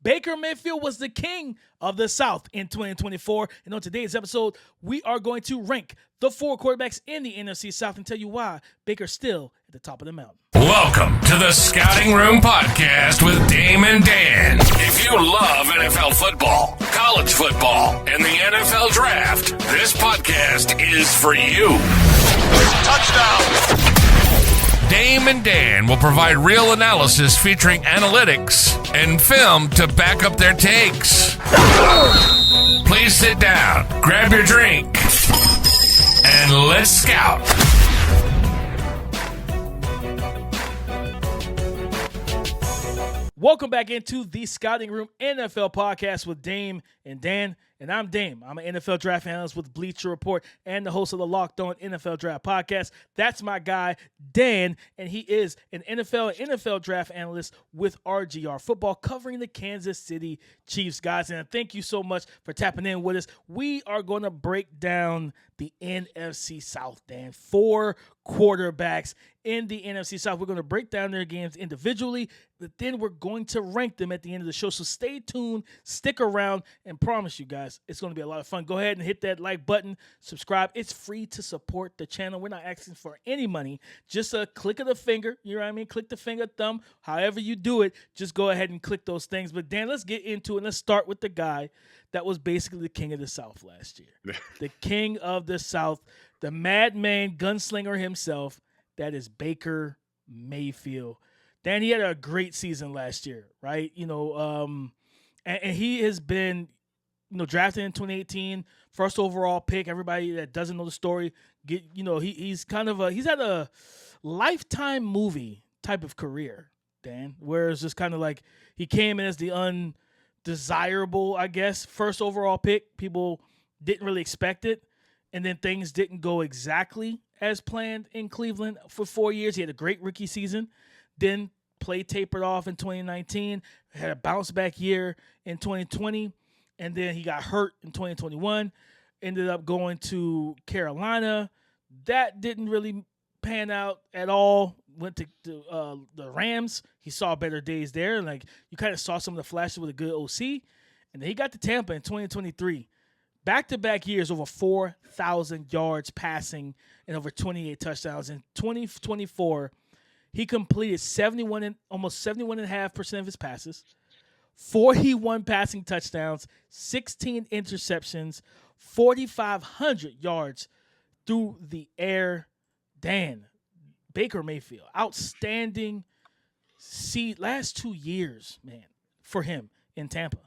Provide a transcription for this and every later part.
Baker Mayfield was the king of the South in 2024. And on today's episode, we are going to rank the 4 quarterbacks in the NFC South and tell you why Baker's still at the top of the mountain. Welcome to the Scouting Room Podcast with Dame and Dan. If you love NFL football, college football, and the NFL Draft, this podcast is for you. Touchdown! Dame and Dan will provide real analysis featuring analytics and film to back up their takes. Please sit down, grab your drink, and let's scout. Welcome back into the Scouting Room NFL Podcast with Dame and Dan. And I'm Dame. I'm an NFL draft analyst with Bleacher Report and the host of the Locked On NFL Draft Podcast. That's my guy, Dan, and he is an NFL draft analyst with RGR Football, covering the Kansas City Chiefs, guys. And thank you so much for tapping in with us. We are going to break down the NFC South, Dan. 4 quarterbacks in the NFC South. We're going to break down their games individually, but then we're going to rank them at the end of the show. So stay tuned, stick around, and promise you guys, it's going to be a lot of fun. Go ahead and hit that like button, subscribe. It's free to support the channel. We're not asking for any money, just a click of the finger. You know what I mean? Click the finger, thumb, however you do it, just go ahead and click those things. But Dan, let's get into it. Let's start with the guy that was basically the king of the South last year. The king of the South, the madman gunslinger himself, that is Baker Mayfield. Dan, he had a great season last year, right? And he has been, drafted in 2018, first overall pick. Everybody that doesn't know the story, he's had a lifetime movie type of career, Dan, where it's just kind of like he came in as the undesirable, I guess, first overall pick. People didn't really expect it. And then things didn't go exactly as planned in Cleveland for 4 years. He had a great rookie season, then play tapered off in 2019, had a bounce back year in 2020, and then he got hurt in 2021, ended up going to Carolina. That didn't really pan out at all. Went to the Rams. He saw better days there. Like, you kind of saw some of the flashes with a good OC. And then he got to Tampa in 2023. Back-to-back years, over 4,000 yards passing and over 28 touchdowns. In 2024, he completed almost 71.5% of his passes, 41 passing touchdowns, 16 interceptions, 4,500 yards through the air. Dan, Baker Mayfield, outstanding last 2 years, man, for him in Tampa.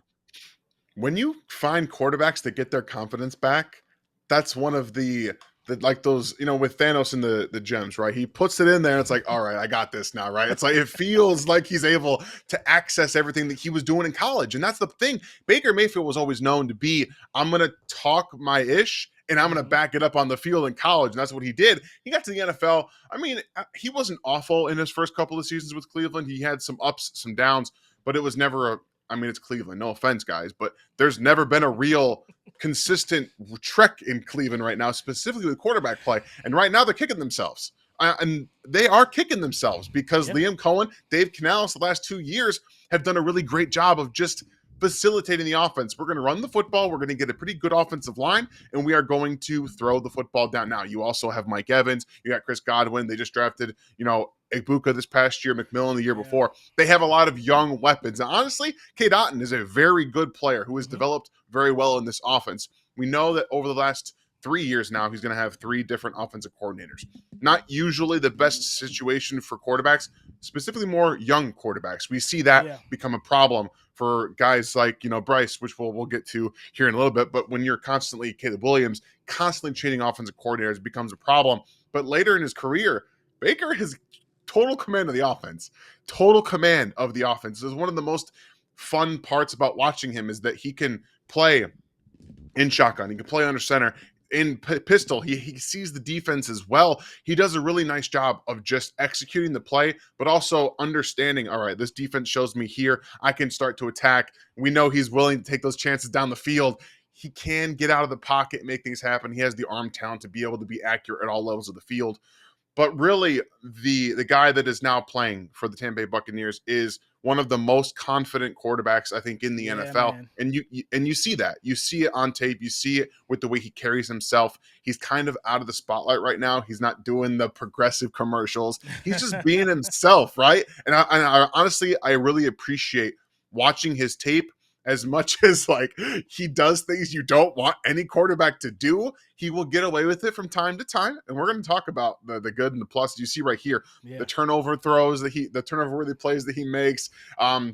When you find quarterbacks that get their confidence back, that's one of the like those, with Thanos and the gems, right? He puts it in there and it's like, all right, I got this now, right? It's like, it feels like he's able to access everything that he was doing in college. And that's the thing. Baker Mayfield was always known to be, I'm going to talk my ish and I'm going to back it up on the field in college. And that's what he did. He got to the NFL. I mean, he wasn't awful in his first couple of seasons with Cleveland. He had some ups, some downs, but it was never it's Cleveland. No offense, guys, but there's never been a real consistent trek in Cleveland right now, specifically with quarterback play. And right now they're kicking themselves. And they are kicking themselves because Liam Cohen, Dave Canales, the last 2 years have done a really great job of just facilitating the offense. We're going to run the football. We're going to get a pretty good offensive line, and we are going to throw the football down. Now, you also have Mike Evans. You got Chris Godwin. They just drafted, Ibuka this past year, McMillan the year before. They have a lot of young weapons. And honestly, Cade Otton is a very good player who has developed very well in this offense. We know that over the last 3 years now, he's going to have 3 different offensive coordinators. Not usually the best situation for quarterbacks, specifically more young quarterbacks. We see that become a problem for guys like, Bryce, which we'll get to here in a little bit. But when you're constantly, Caleb Williams, constantly changing offensive coordinators becomes a problem. But later in his career, Baker has total command of the offense. Total command of the offense. This is one of the most fun parts about watching him is that he can play in shotgun. He can play under center. In pistol, he sees the defense as well. He does a really nice job of just executing the play, but also understanding, all right, this defense shows me here, I can start to attack. We know he's willing to take those chances down the field. He can get out of the pocket and make things happen. He has the arm talent to be able to be accurate at all levels of the field. But really, the guy that is now playing for the Tampa Bay Buccaneers is one of the most confident quarterbacks, I think, in the NFL. Man. And you see that. You see it on tape. You see it with the way he carries himself. He's kind of out of the spotlight right now. He's not doing the progressive commercials. He's just being himself, right? And I honestly, I really appreciate watching his tape. As much as like he does things you don't want any quarterback to do, he will get away with it from time to time. And we're going to talk about the good and the plus. You see right here, the turnover throws the turnover worthy plays that he makes,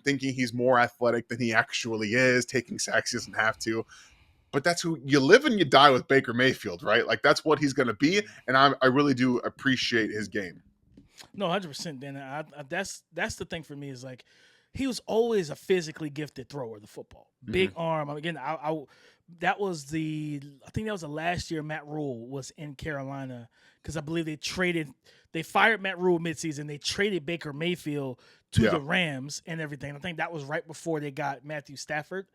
thinking he's more athletic than he actually is, taking sacks he doesn't have to. But that's who you live and you die with Baker Mayfield, right? Like that's what he's going to be. And I really do appreciate his game. No, 100%. Dan, that's the thing for me is like, he was always a physically gifted thrower of the football. Big arm. Again, I think that was the last year Matt Rule was in Carolina because I believe they fired Matt Rule midseason. They traded Baker Mayfield to the Rams and everything. I think that was right before they got Matthew Stafford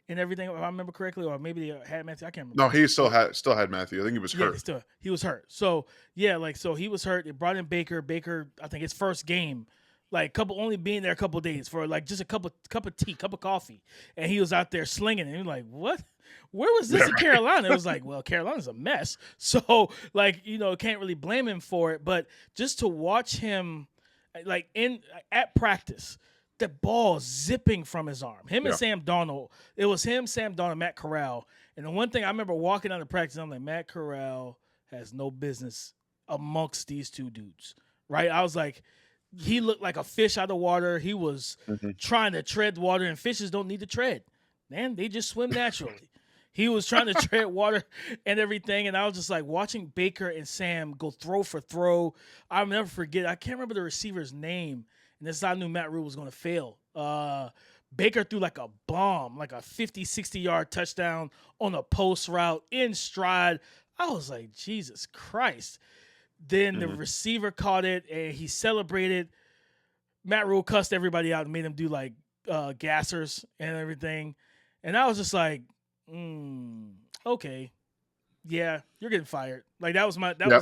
and everything, if I remember correctly, or maybe they had Matthew. I can't remember. No, he still had Matthew. I think he was hurt. He was hurt. So he was hurt. They brought in Baker. Baker, I think his first game. Like only being there a couple of days for like just a cup of tea, cup of coffee, and he was out there slinging it. And you're like, what? Where was this in Carolina? It was like, well, Carolina's a mess, so like can't really blame him for it. But just to watch him, like at practice, the ball zipping from his arm. Him and Sam Darnold. It was him, Sam Darnold, Matt Corral. And the one thing I remember walking out of practice, I'm like, Matt Corral has no business amongst these two dudes, right? I was like. He looked like a fish out of water. He was trying to tread water, and fishes don't need to tread. Man, they just swim naturally. He was trying to tread water and everything, and I was just like watching Baker and Sam go throw for throw. I'll never forget. I can't remember the receiver's name, and this is how I knew Matt Rule was going to fail. Baker threw like a bomb, like a 50, 60-yard touchdown on a post route in stride. I was like, Jesus Christ. Then the receiver caught it, and he celebrated. Matt Rule cussed everybody out and made them do, like, gassers and everything. And I was just like, okay. Yeah, you're getting fired. Like, that was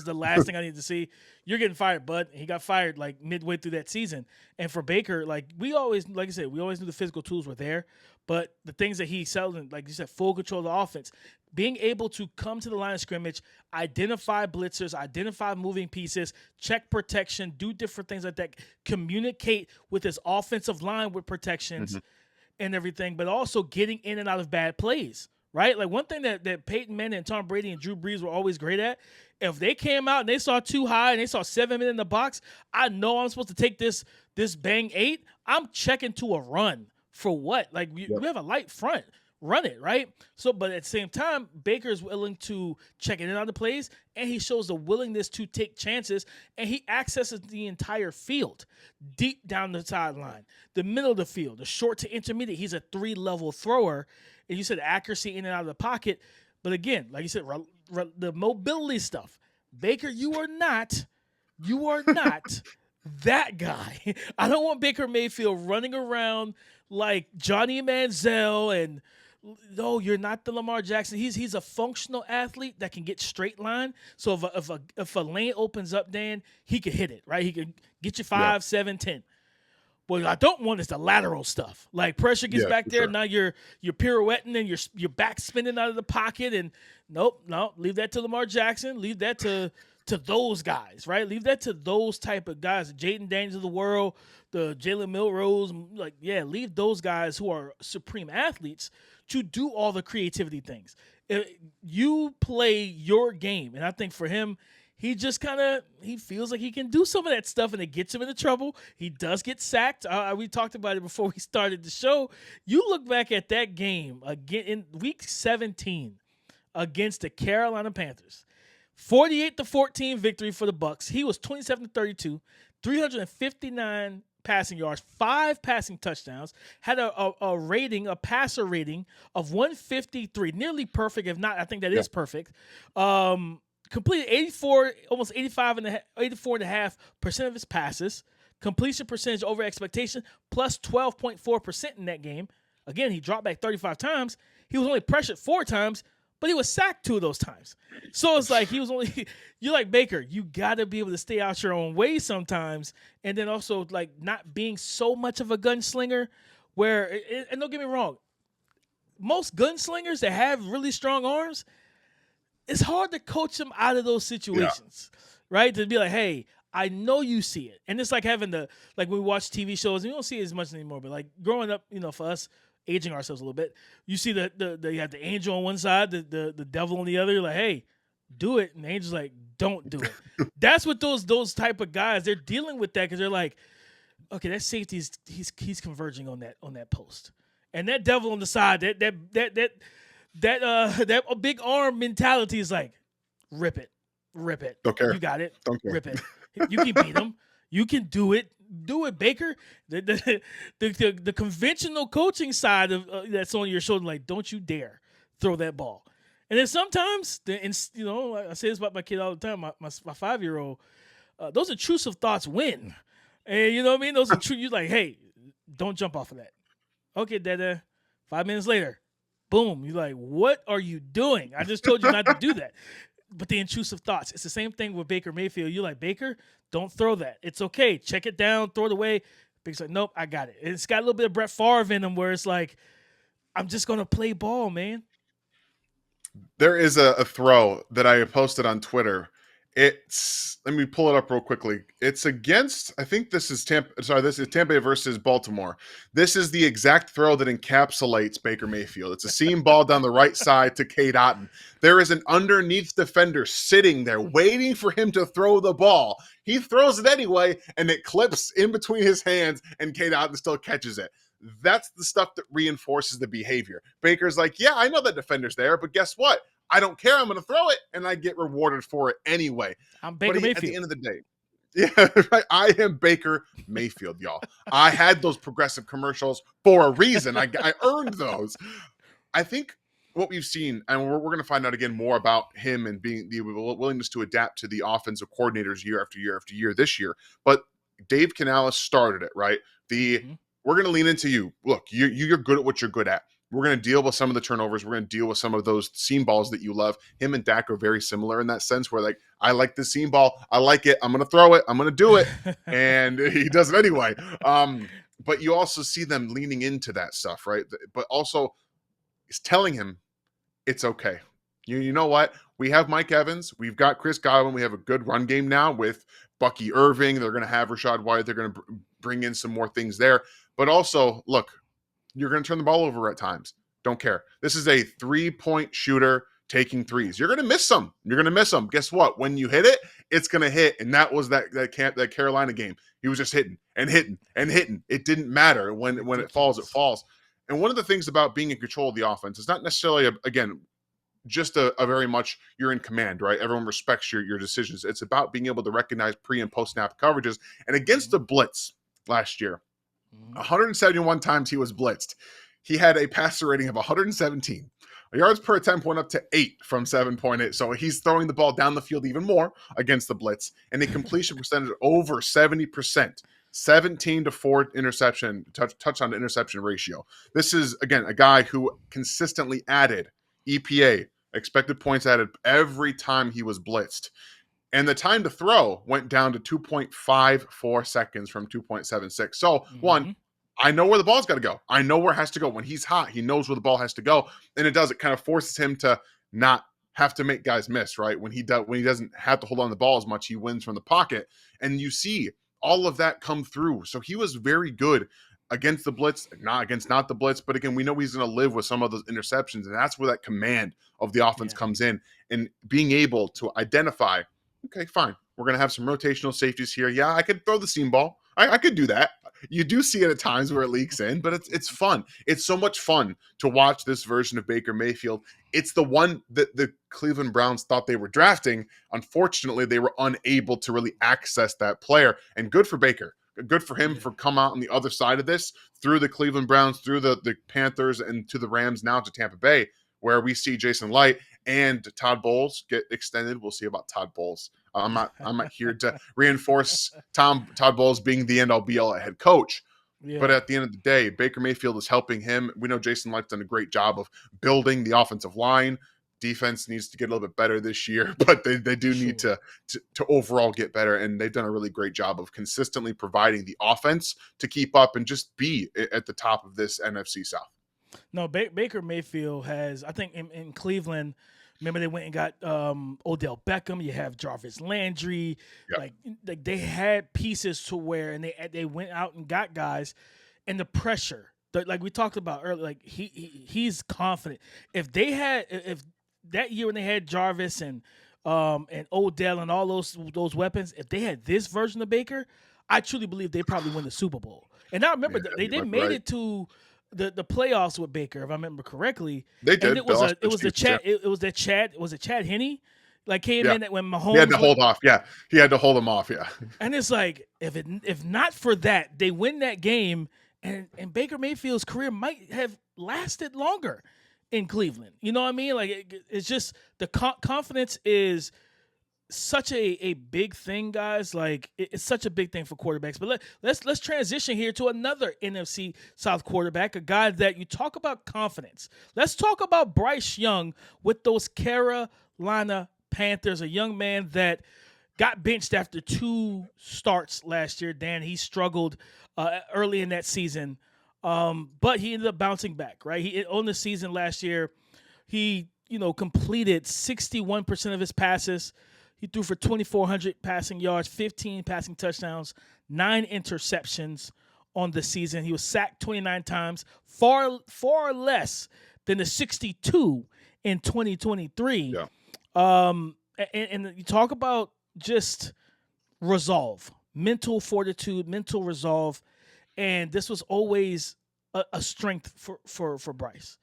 the last thing I needed to see. You're getting fired, bud. He got fired, like, midway through that season. And for Baker, like, we always knew the physical tools were there. But the things that he selling, like you said, full control of the offense, being able to come to the line of scrimmage, identify blitzers, identify moving pieces, check protection, do different things like that, communicate with his offensive line with protections and everything, but also getting in and out of bad plays, right? Like one thing that Peyton Manning and Tom Brady and Drew Brees were always great at, if they came out and they saw too high and they saw 7 men in the box, I know I'm supposed to take this bang 8. I'm checking to a run. For what? Like, we have a light front. Run it, right? So, but at the same time, Baker's willing to check in and out of the plays, and he shows the willingness to take chances, and he accesses the entire field, deep down the sideline, the middle of the field, the short to intermediate. He's a 3-level thrower, and you said accuracy in and out of the pocket. But again, like you said, the mobility stuff. Baker, you are not that guy. I don't want Baker Mayfield running around like Johnny Manziel and no, you're not the Lamar Jackson. He's a functional athlete that can get straight line. So if a lane opens up, Dan, he can hit it, right? He can get you 5, 7, 10. What I don't want is the lateral stuff. Like pressure gets back there, now you're pirouetting and you're back spinning out of the pocket. And nope, leave that to Lamar Jackson. Leave that to those guys, right? Leave that to those type of guys, the Jaden Daniels of the world, the Jalen Milrose. Like, leave those guys who are supreme athletes to do all the creativity things. You play your game, and I think for him, he just he feels like he can do some of that stuff, and it gets him into trouble. He does get sacked. We talked about it before we started the show. You look back at that game again in Week 17 against the Carolina Panthers. 48-14 victory for the Bucs. He was 27-32, 359 passing yards, 5 passing touchdowns, had a passer rating of 153, nearly perfect. If not, I think that is perfect. Completed 84.5% of his passes, completion percentage over expectation, plus 12.4% in that game. Again, he dropped back 35 times. He was only pressured 4 times, but he was sacked 2 of those times. So it's like you're like, Baker, you got to be able to stay out your own way sometimes, and then also like not being so much of a gunslinger where, and don't get me wrong, most gunslingers that have really strong arms, it's hard to coach them out of those situations, right? To be like, hey, I know you see it. And it's like having like when we watch TV shows, and you don't see it as much anymore, but like growing up, for us, aging ourselves a little bit, you see you have the angel on one side, the devil on the other. You're like, hey, do it. And the angel's like, don't do it. That's what those type of guys, they're dealing with that because they're like, okay, that safety he's converging on that post. And that devil on the side, that big arm mentality is like, rip it. Don't care. You got it. Don't care. Rip it. You can beat him. You can do it. Do it, Baker. The conventional coaching side of that's on your shoulder, like, don't you dare throw that ball. And then sometimes, I say this about my kid all the time. My 5-year-old, those intrusive thoughts win, and you know what I mean. Those are true. You're like, hey, don't jump off of that. Okay, Dada. 5 minutes later, boom. You're like, what are you doing? I just told you not to do that. But the intrusive thoughts, it's the same thing with Baker Mayfield. You're like, Baker, don't throw that. It's okay. Check it down, throw it away. Baker's like, nope, I got it. It's got a little bit of Brett Favre in him where it's like, I'm just going to play ball, man. There is a throw that I posted on Twitter. Let me pull it up real quickly. It's against, I think this is Tampa Bay versus Baltimore. This is the exact throw that encapsulates Baker Mayfield. It's a seam ball down the right side to Cade Otton. There is an underneath defender sitting there waiting for him to throw the ball. He throws it anyway, and it clips in between his hands, and Cade Otton still catches it. That's the stuff that reinforces the behavior. Baker's like, yeah, I know that defender's there, but guess what? I don't care. I'm going to throw it, and I get rewarded for it anyway. I'm Baker Mayfield. At the end of the day, yeah, right. I am Baker Mayfield, y'all. I had those progressive commercials for a reason. I earned those. I think what we've seen, and we're going to find out again more about him and being the willingness to adapt to the offensive coordinators year after year after year this year. But Dave Canales started it, right? We're going to lean into you. Look, you're good at what you're good at. We're going to deal with some of the turnovers. We're going to deal with some of those seam balls that you love. Him and Dak are very similar in that sense where, like, I like the seam ball. I like it. I'm going to throw it. I'm going to do it. And he does it anyway. But you also see them leaning into that stuff, right? But also it's telling him it's okay. You know what? We have Mike Evans. We've got Chris Godwin. We have a good run game now with Bucky Irving. They're going to have Rashad White. They're going to bring in some more things there. But also, look, you're going to turn the ball over at times. Don't care. This is a 3-point shooter taking threes. You're going to miss some. Guess what? When you hit it, it's going to hit. And that was that Carolina game. He was just hitting and hitting and hitting. It didn't matter. When it falls, it falls. And one of the things about being in control of the offense is not necessarily, just a very much you're in command, right? Everyone respects your decisions. It's about being able to recognize pre- and post-snap coverages. And against the blitz last year, 171 times he was blitzed. He had a passer rating of 117. Yards per attempt went up to 8 from 7.8. So he's throwing the ball down the field even more against the blitz. And a completion percentage over 70%. 17-4 interception, touchdown to interception ratio. This is, again, a guy who consistently added EPA, expected points added, every time he was blitzed. And the time to throw went down to 2.54 seconds from 2.76. So, one, I know where the ball's got to go. I know where it has to go. When he's hot, he knows where the ball has to go. And it kind of forces him to not have to make guys miss, right? When he doesn't have to hold on to the ball as much, he wins from the pocket. And you see all of that come through. So he was very good against the blitz, not the blitz. But again, we know he's going to live with some of those interceptions. And that's where that command of the offense comes in. And being able to identify, okay, fine, we're going to have some rotational safeties here. Yeah, I could throw the seam ball. I could do that. You do see it at times where it leaks in, but it's fun. It's so much fun to watch this version of Baker Mayfield. It's the one that the Cleveland Browns thought they were drafting. Unfortunately, they were unable to really access that player. And good for Baker. Good for him for come out on the other side of this, through the Cleveland Browns, through the Panthers, and to the Rams, now to Tampa Bay, where we see Jason Light and Todd Bowles get extended. We'll see about Todd Bowles. I'm not here to reinforce Todd Bowles being the end-all be-all at head coach. Yeah. But at the end of the day, Baker Mayfield is helping him. We know Jason Light's done a great job of building the offensive line, Defense needs to get a little bit better this year, but they do need to overall get better, and they've done a really great job of consistently providing the offense to keep up and just be at the top of this NFC South. No, Baker Mayfield has, I think, in Cleveland. Remember, they went and got Odell Beckham. You have Jarvis Landry. Yep. Like they had pieces to where, and they went out and got guys, and the pressure, like we talked about earlier, like he's confident. If that year when they had Jarvis and Odell and all those weapons, if they had this version of Baker, I truly believe they probably win the Super Bowl. And I remember they made it to the playoffs with Baker, if I remember correctly. They did. And it was Chad Henne, like came in when Mahomes he had to hold off. Yeah, he had to hold him off. Yeah, and it's like if not for that, they win that game, and Baker Mayfield's career might have lasted longer in Cleveland. You know what I mean? Like it's just the confidence is such a big thing, guys. Like it's such a big thing for quarterbacks. But let's transition here to another NFC South quarterback, a guy that you talk about confidence. Let's talk about Bryce Young with those Carolina Panthers, a young man that got benched after 2 starts last year. Dan, he struggled early in that season, but he ended up bouncing back. Right, he on the season last year, he completed 61% of his passes. He threw for 2,400 passing yards, 15 passing touchdowns, 9 interceptions on the season. He was sacked 29 times, far less than the 62 in 2023. Yeah. And you talk about just resolve, mental fortitude, mental resolve, and this was always a strength for Bryce.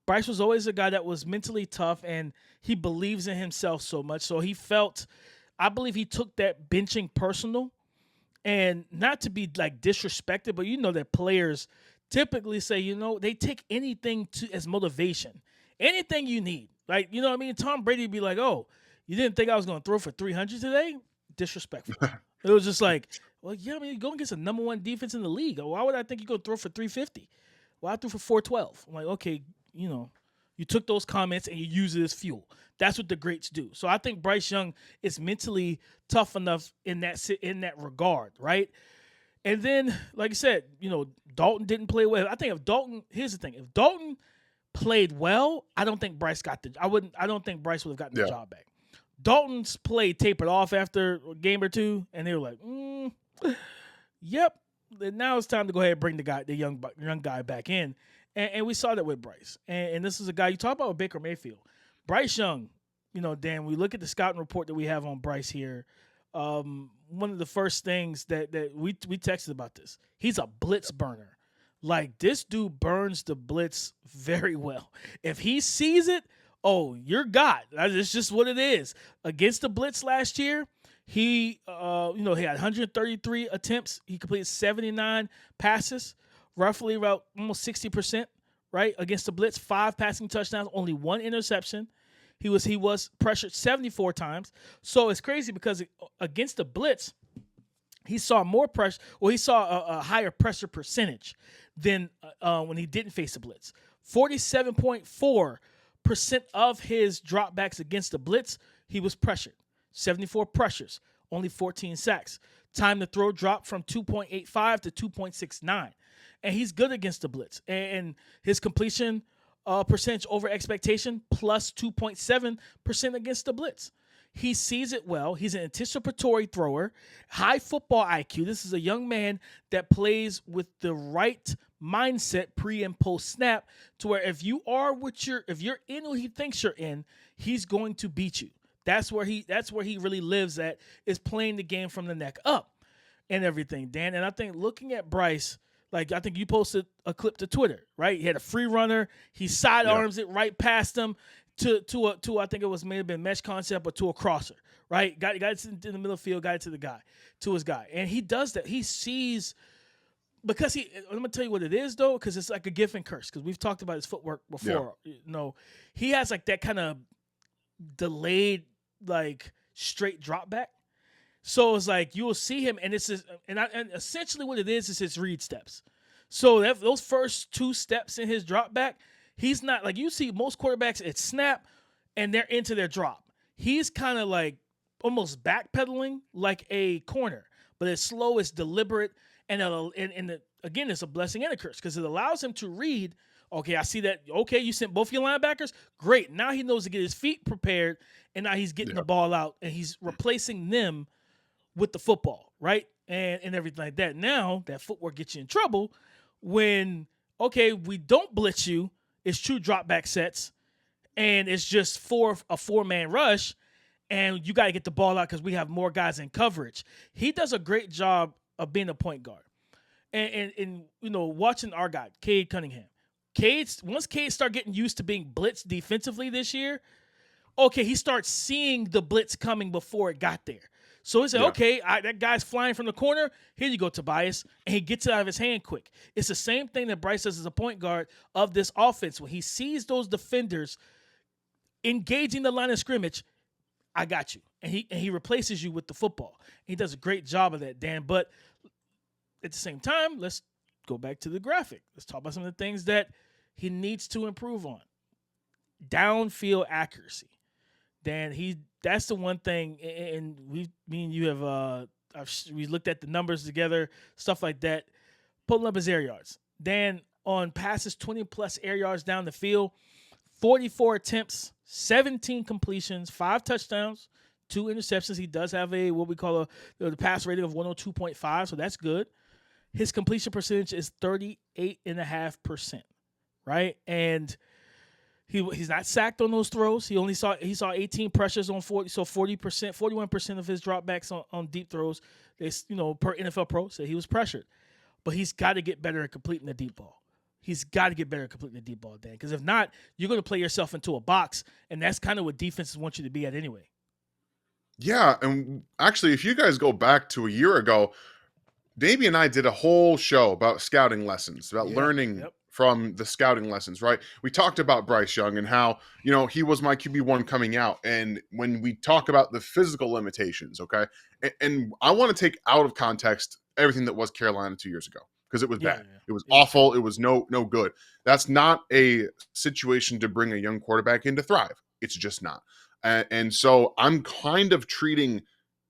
Bryce was always a guy that was mentally tough, and he believes in himself so much. So I believe he took that benching personal, and not to be like disrespected, but that players typically say, they take anything as motivation, anything you need. Like, you know what I mean? Tom Brady would be like, oh, you didn't think I was going to throw for 300 today? Disrespectful. It was just like, well, yeah, I mean, you're going against the number 1 defense in the league. Why would I think you're going to throw for 350? Well, I threw for 412. I'm like, okay, you took those comments and you use it as fuel. That's what the greats do. So I think Bryce Young is mentally tough enough in that regard, right? And then, like I said, Dalton didn't play well. I think here's the thing: if Dalton played well, I don't think Bryce I don't think Bryce would have gotten the job back. Dalton's play tapered off after a game or two, and they were like, yep. Now it's time to go ahead and bring the young guy back in. And we saw that with Bryce. And this is a guy, you talk about with Baker Mayfield. Bryce Young, Dan, we look at the scouting report that we have on Bryce here. One of the first things that we texted about this, he's a blitz burner. Like, this dude burns the blitz very well. If he sees it, oh, you're God. That's just what it is. Against the blitz last year, he had 133 attempts. He completed 79 passes. Roughly about almost 60%, right? Against the blitz, 5 passing touchdowns, only 1 interception. He was pressured 74 times. So it's crazy because against the blitz, he saw more pressure. Well, he saw a higher pressure percentage than when he didn't face the blitz. 47.4% of his dropbacks against the blitz, he was pressured. 74 pressures, only 14 sacks. Time to throw dropped from 2.85 to 2.69. And he's good against the blitz. And his completion percentage over expectation plus 2.7% against the blitz. He sees it well. He's an anticipatory thrower, high football IQ. This is a young man that plays with the right mindset pre and post snap, to where if you're in what he thinks you're in, he's going to beat you. That's where he really lives at, is playing the game from the neck up and everything, Dan. And I think looking at Bryce, like, I think you posted a clip to Twitter, right? He had a free runner. He sidearms it right past him to I think it may have been mesh concept, or to a crosser, right? Got it in the middle of the field, got it to his guy. And he does that. He sees, because I'm going to tell you what it is, though, because it's like a gift and curse, because we've talked about his footwork before. Yeah. He has like that kind of delayed, like, straight drop back. So it's like you will see him, and and essentially what it is his read steps. So those first 2 steps in his drop back, he's not like, you see most quarterbacks at snap, and they're into their drop. He's kind of like almost backpedaling like a corner, but it's slow, it's deliberate, and again, it's a blessing and a curse because it allows him to read, okay, I see that, okay, you sent both your linebackers, great. Now he knows to get his feet prepared, and now he's getting the ball out, and he's replacing them with the football, right? And everything like that. Now, that footwork gets you in trouble when, okay, we don't blitz you, it's true drop back sets, and it's just a four-man rush, and you got to get the ball out because we have more guys in coverage. He does a great job of being a point guard. And you know, watching our guy, Cade Cunningham. Once Cade started getting used to being blitzed defensively this year, okay, he starts seeing the blitz coming before it got there. So he said, okay, that guy's flying from the corner. Here you go, Tobias. And he gets it out of his hand quick. It's the same thing that Bryce does as a point guard of this offense. When he sees those defenders engaging the line of scrimmage, I got you. And he replaces you with the football. He does a great job of that, Dan. But at the same time, let's go back to the graphic. Let's talk about some of the things that he needs to improve on. Downfield accuracy. Dan, that's the one thing, and me and you have we looked at the numbers together, stuff like that. Pulling up his air yards. Dan, on passes 20-plus air yards down the field, 44 attempts, 17 completions, 5 touchdowns, 2 interceptions. He does have what we call the pass rating of 102.5, so that's good. His completion percentage is 38.5%, right? And he's not sacked on those throws. He saw 18 pressures on 40, so 41% of his dropbacks on deep throws. Per NFL Pro, so he was pressured. But he's got to get better at completing the deep ball. He's got to get better at completing the deep ball, Dan. Because if not, you're going to play yourself into a box, and that's kind of what defenses want you to be at anyway. Yeah, and actually, if you guys go back to a year ago, Davey and I did a whole show about scouting lessons, about learning from the scouting lessons, right? We talked about Bryce Young and how, he was my QB1 coming out. And when we talk about the physical limitations, okay, and I want to take out of context everything that was Carolina 2 years ago, because it was bad. Yeah. It was awful. It was no good. That's not a situation to bring a young quarterback in to thrive. It's just not. And so I'm kind of treating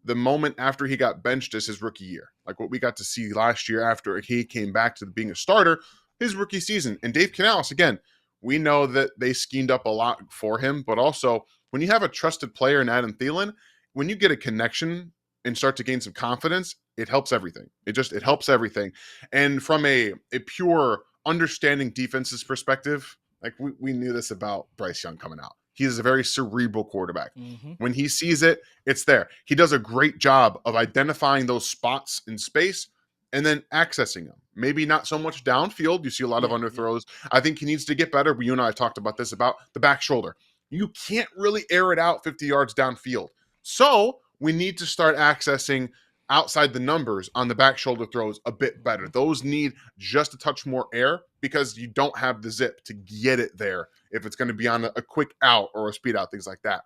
the moment after he got benched as his rookie year, like what we got to see last year after he came back to being a starter, his rookie season. And Dave Canales, again, we know that they schemed up a lot for him, but also when you have a trusted player in Adam Thielen, when you get a connection and start to gain some confidence, it helps everything. It helps everything. And from a pure understanding defenses perspective, like we knew this about Bryce Young coming out. He is a very cerebral quarterback. Mm-hmm. When he sees it, it's there. He does a great job of identifying those spots in space and then accessing them. Maybe not so much downfield. You see a lot of underthrows. I think he needs to get better. You and I have talked about this, about the back shoulder. You can't really air it out 50 yards downfield. So we need to start accessing outside the numbers on the back shoulder throws a bit better. Those need just a touch more air because you don't have the zip to get it there if it's going to be on a quick out or a speed out, things like that.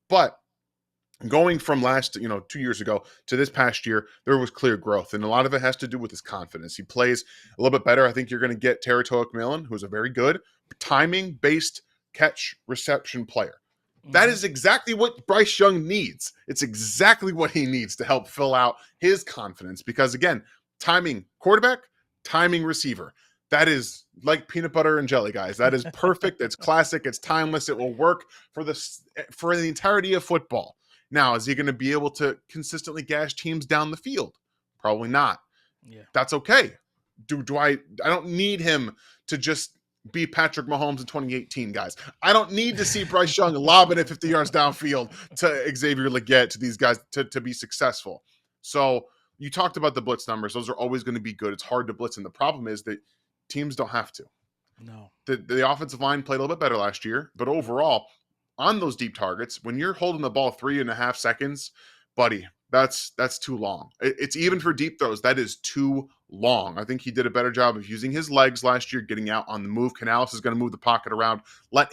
But going from 2 years ago to this past year, there was clear growth, and a lot of it has to do with his confidence. He plays a little bit better. I think you're going to get Terry McMillan, who's a very good timing-based catch reception player. That is exactly what Bryce Young needs. It's exactly what he needs to help fill out his confidence because, again, timing quarterback, timing receiver. That is like peanut butter and jelly, guys. That is perfect. It's classic. It's timeless. It will work for the entirety of football. Now, is he going to be able to consistently gash teams down the field? Probably not. Yeah. That's okay. I don't need him to just be Patrick Mahomes in 2018, guys. I don't need to see Bryce Young lobbing it 50 yards downfield to Xavier Legette, to these guys to be successful. So you talked about the blitz numbers. Those are always going to be good. It's hard to blitz, and the problem is that teams don't have to. No. The offensive line played a little bit better last year, but overall, on those deep targets, when you're holding the ball 3.5 seconds, buddy, that's too long. It's even for deep throws. That is too long. I think he did a better job of using his legs last year, getting out on the move. Canales is going to move the pocket around.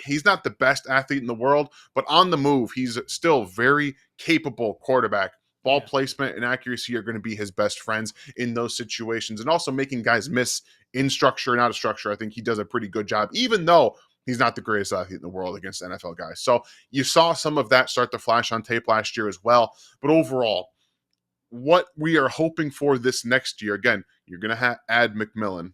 He's not the best athlete in the world, but on the move, he's still very capable quarterback. Ball placement and accuracy are going to be his best friends in those situations. And also making guys miss in structure and out of structure. I think he does a pretty good job, even though he's not the greatest athlete in the world against NFL guys. So you saw some of that start to flash on tape last year as well. But overall, what we are hoping for this next year, again, you're going to add McMillan.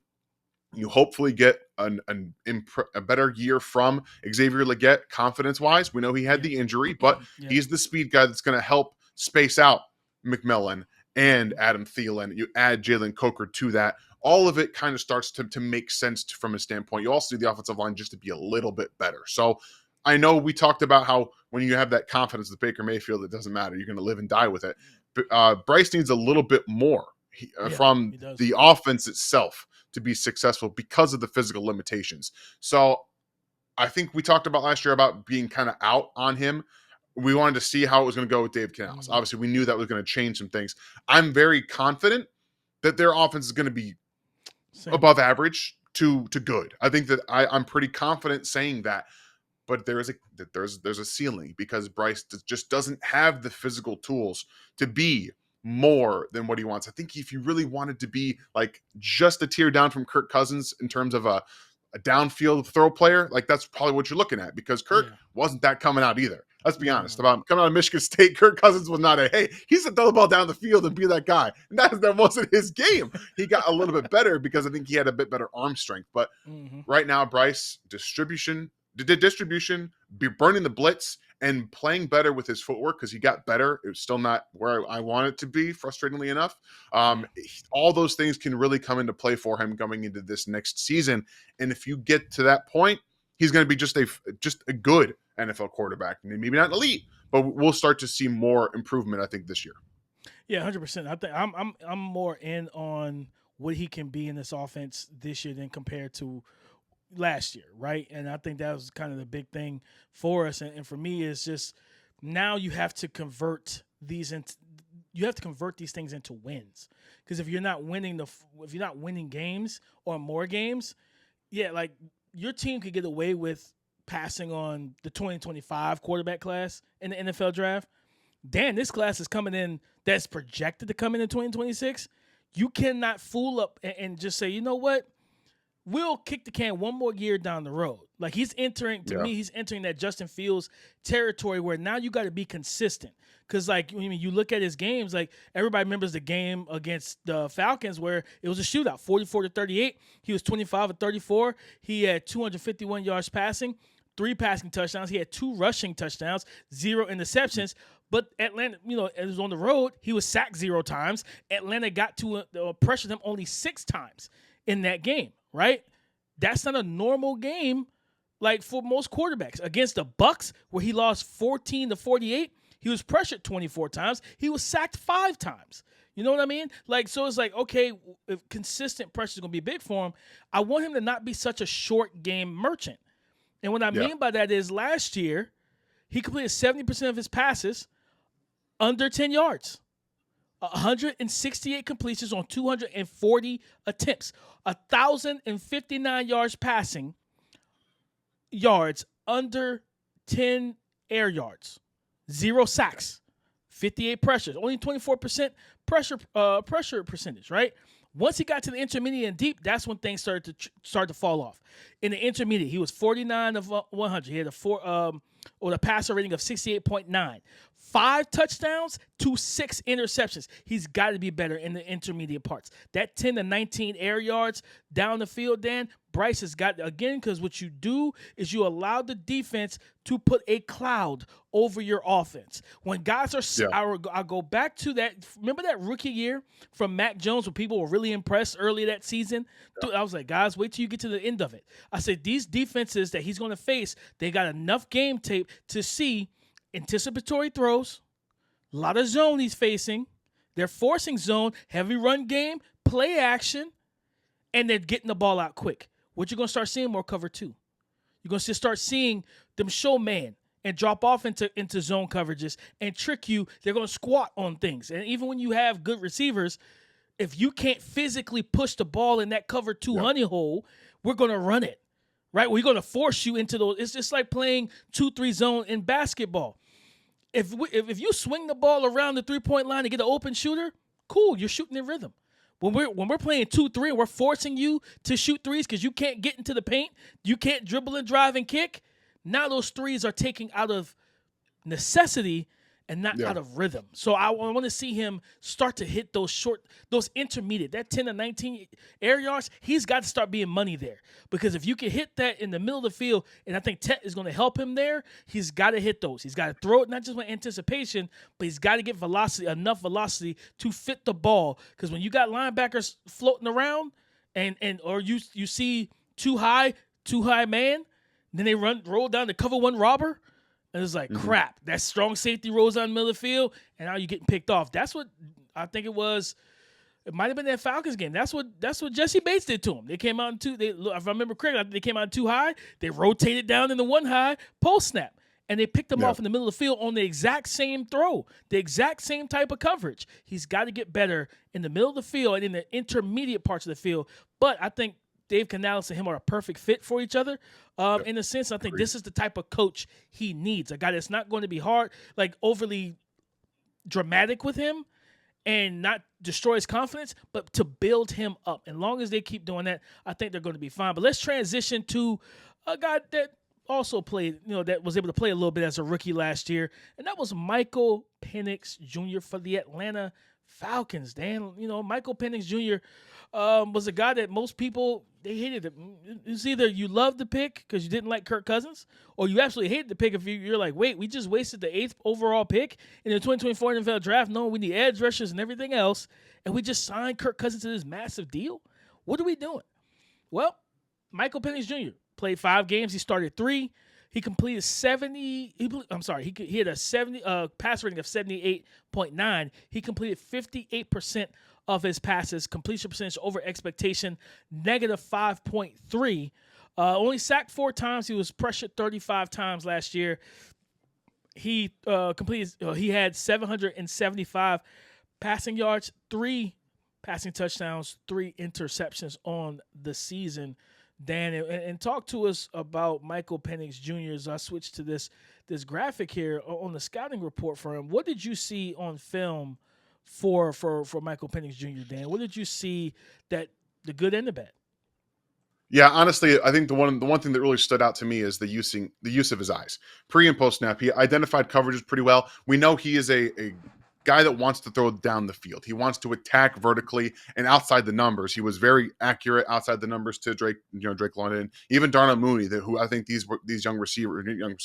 You hopefully get a better year from Xavier Legette confidence-wise. We know he had the injury, but he's the speed guy that's going to help space out McMillan and Adam Thielen. You add Jalen Coker to that. All of it kind of starts to make sense from a standpoint. You also need the offensive line just to be a little bit better. So I know we talked about how when you have that confidence with Baker Mayfield, it doesn't matter. You're going to live and die with it. But Bryce needs a little bit more from the offense itself to be successful because of the physical limitations. So I think we talked about last year about being kind of out on him. We wanted to see how it was going to go with Dave Canales. Mm-hmm. Obviously, we knew that was going to change some things. I'm very confident that their offense is going to be above average to good. I think that I'm pretty confident saying that. But there's a ceiling because Bryce just doesn't have the physical tools to be more than what he wants. I think if you really wanted to be like just a tier down from Kirk Cousins in terms of a downfield throw player, like that's probably what you're looking at because Kirk wasn't that coming out either. Let's be honest about coming out of Michigan State. Kirk Cousins was not he's a throw the ball down the field and be that guy. And that wasn't his game. He got a little bit better because I think he had a bit better arm strength. But right now, Bryce, distribution, be burning the blitz and playing better with his footwork because he got better. It was still not where I want it to be, frustratingly enough. All those things can really come into play for him going into this next season. And if you get to that point, he's going to be just a good NFL quarterback. Maybe not elite, but we'll start to see more improvement, I think, this year. Yeah, 100%. I think I'm more in on what he can be in this offense this year than compared to last year, right? And I think that was kind of the big thing for us. And for me, is just now you have to convert these things into wins. Because if you're not winning games or more games, like your team could get away with passing on the 2025 quarterback class in the NFL draft. Dan, this class is coming in that's projected to come in 2026. You cannot fool up and just say, you know what? We'll kick the can one more year down the road. Like he's entering that Justin Fields territory where now you got to be consistent. Because like when you look at his games, like everybody remembers the game against the Falcons where it was a shootout, 44-38. He was 25-34. He had 251 yards passing, 3 passing touchdowns. He had 2 rushing touchdowns, 0 interceptions. But Atlanta, it was on the road. He was sacked 0 times. Atlanta got to pressure them only 6 times in that game. Right? That's not a normal game like for most quarterbacks. Against the Bucs, where he lost 14-48, he was pressured 24 times. He was sacked 5 times. You know what I mean? Like, so it's like, okay, if consistent pressure is going to be big for him, I want him to not be such a short game merchant. And what I mean by that is last year, he completed 70% of his passes under 10 yards. 168 completions on 240 attempts, 1,059 yards passing yards under 10 air yards, 0 sacks, 58 pressures, only 24% pressure percentage, right? Once he got to the intermediate and deep, that's when things started to fall off. In the intermediate, he was 49 of 100. He had a passer rating of 68.9. 5 touchdowns to 6 interceptions. He's got to be better in the intermediate parts. That 10 to 19 air yards down the field, Dan, Bryce has got, again, because what you do is you allow the defense to put a cloud over your offense. When guys are, I'll go back to that. Remember that rookie year from Mac Jones when people were really impressed early that season? I was like, guys, wait till you get to the end of it. I said, these defenses that he's going to face, they got enough game tape to see anticipatory throws, a lot of zone he's facing. They're forcing zone, heavy run game, play action, and they're getting the ball out quick. What you're going to start seeing more cover 2. You're going to start seeing them show man and drop off into zone coverages and trick you. They're going to squat on things. And even when you have good receivers, if you can't physically push the ball in that cover 2 honey hole, we're going to run it, right? We're going to force you into those. It's just like playing 2-3 zone in basketball. If you swing the ball around the 3-point line to get an open shooter, cool, you're shooting in rhythm. When we're playing 2-3 and we're forcing you to shoot threes because you can't get into the paint, you can't dribble and drive and kick. Now those threes are taking out of necessity and not out of rhythm. So I want to see him start to hit those intermediate, that 10 to 19 air yards. He's got to start being money there, because if you can hit that in the middle of the field, and I think Tet is going to help him there, he's got to hit those. He's got to throw it not just with anticipation, but he's got to get enough velocity to fit the ball. Because when you got linebackers floating around or you see too high man, then they roll down to cover one robber. And it's like, crap, that strong safety rolls down the middle of the field, and now you're getting picked off. That's what I think it was. It might have been that Falcons game. That's what Jesse Bates did to him. They came out if I remember correctly, they came out too high. They rotated down in the one high post snap, and they picked him off in the middle of the field on the exact same throw, the exact same type of coverage. He's got to get better in the middle of the field and in the intermediate parts of the field. But I think Dave Canales and him are a perfect fit for each other. In a sense, I think this is the type of coach he needs. A guy that's not going to be hard, like overly dramatic with him and not destroy his confidence, but to build him up. And long as they keep doing that, I think they're going to be fine. But let's transition to a guy that also played, that was able to play a little bit as a rookie last year, and that was Michael Penix Jr. for the Atlanta Falcons. Dan, Michael Penix Jr. Was a guy that most people, they hated him. It's either you love the pick because you didn't like Kirk Cousins, or you absolutely hated the pick if you're like, wait, we just wasted the 8th overall pick in the 2024 NFL draft, knowing we need edge rushers and everything else, and we just signed Kirk Cousins to this massive deal. What are we doing? Well, Michael Penix Jr. played 5 games. He started 3. He completed 70. He had a 70 pass rating of 78.9. He completed 58% of his passes, completion percentage over expectation, negative 5.3. Only sacked 4 times. He was pressured 35 times last year. He he had 775 passing yards, 3 passing touchdowns, 3 interceptions on the season. Dan, and talk to us about Michael Penix Jr. as I switch to this graphic here on the scouting report for him. What did you see on film for Michael Penix Jr., Dan? What did you see, that the good and the bad? Yeah, honestly, I think the one thing that really stood out to me is the use of his eyes. Pre and post snap, he identified coverages pretty well. We know he is a guy that wants to throw down the field. He wants to attack vertically and outside the numbers. He was very accurate outside the numbers to Drake London, even Darnell Mooney, who I think these young receivers. In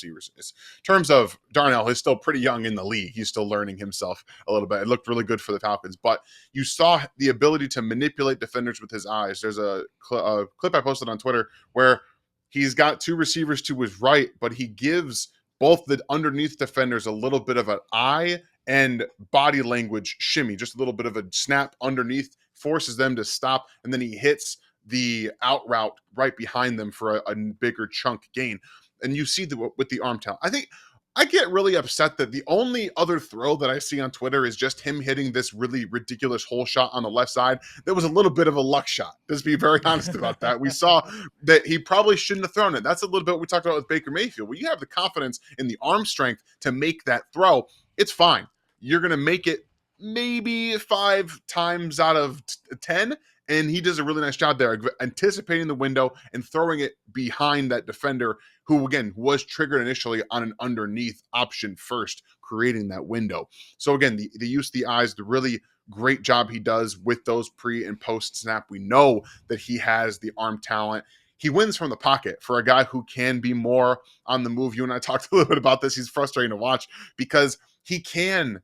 terms of Darnell, he's still pretty young in the league. He's still learning himself a little bit. It looked really good for the Falcons, but you saw the ability to manipulate defenders with his eyes. There's a clip I posted on Twitter where he's got 2 receivers to his right, but he gives both the underneath defenders a little bit of an eye and body language shimmy, just a little bit of a snap underneath, forces them to stop, and then he hits the out route right behind them for a bigger chunk gain. And you see with the arm talent. I think I get really upset that the only other throw that I see on Twitter is just him hitting this really ridiculous hole shot on the left side. That was a little bit of a luck shot. Let's be very honest about that. We saw that he probably shouldn't have thrown it. That's a little bit what we talked about with Baker Mayfield. When you have the confidence in the arm strength to make that throw, it's fine. You're going to make it maybe 5 times out of 10, and he does a really nice job there, anticipating the window and throwing it behind that defender who, again, was triggered initially on an underneath option first, creating that window. So, again, the use of the eyes, the really great job he does with those pre- and post-snap. We know that he has the arm talent. He wins from the pocket for a guy who can be more on the move. You and I talked a little bit about this. He's frustrating to watch because he can